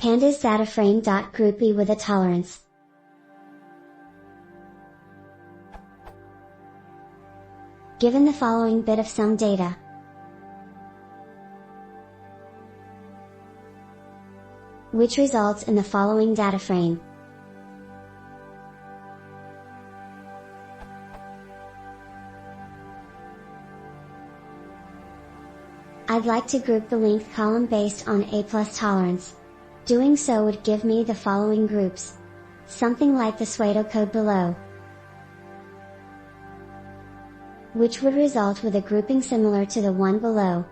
pandas DataFrame.groupby with a tolerance. Given the following bit of some data, which results in the following data frame. I'd like to group the length column based on A+ tolerance. Doing so would give me the following groups. Something like the pseudocode below, which would result with a grouping similar to the one below.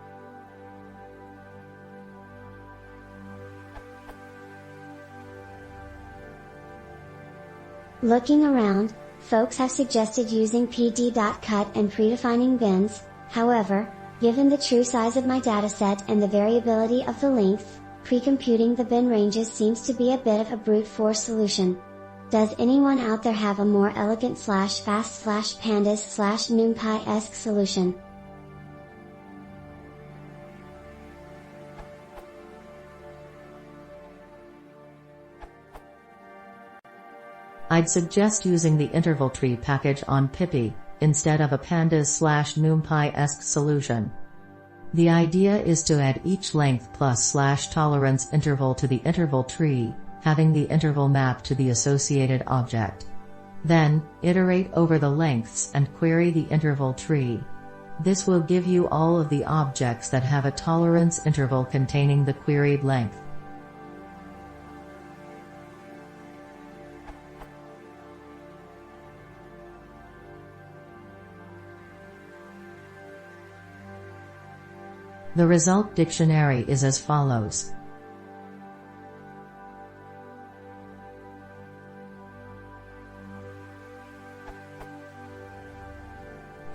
Looking around, folks have suggested using pd.cut and predefining bins. However, given the true size of my dataset and the variability of the length, pre-computing the bin ranges seems to be a bit of a brute force solution. Does anyone out there have a more elegant /fast/pandas/numpy-esque solution? I'd suggest using the interval tree package on Pippy, instead of a pandas/numpy-esque solution. The idea is to add each length plus/tolerance interval to the interval tree, having the interval map to the associated object. Then, iterate over the lengths and query the interval tree. This will give you all of the objects that have a tolerance interval containing the queried length. The result dictionary is as follows.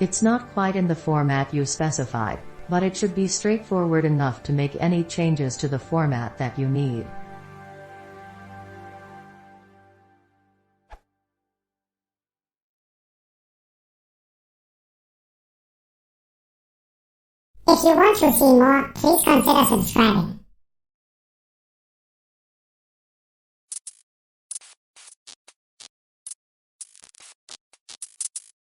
It's not quite in the format you specified, but it should be straightforward enough to make any changes to the format that you need. If you want to see more, please consider subscribing.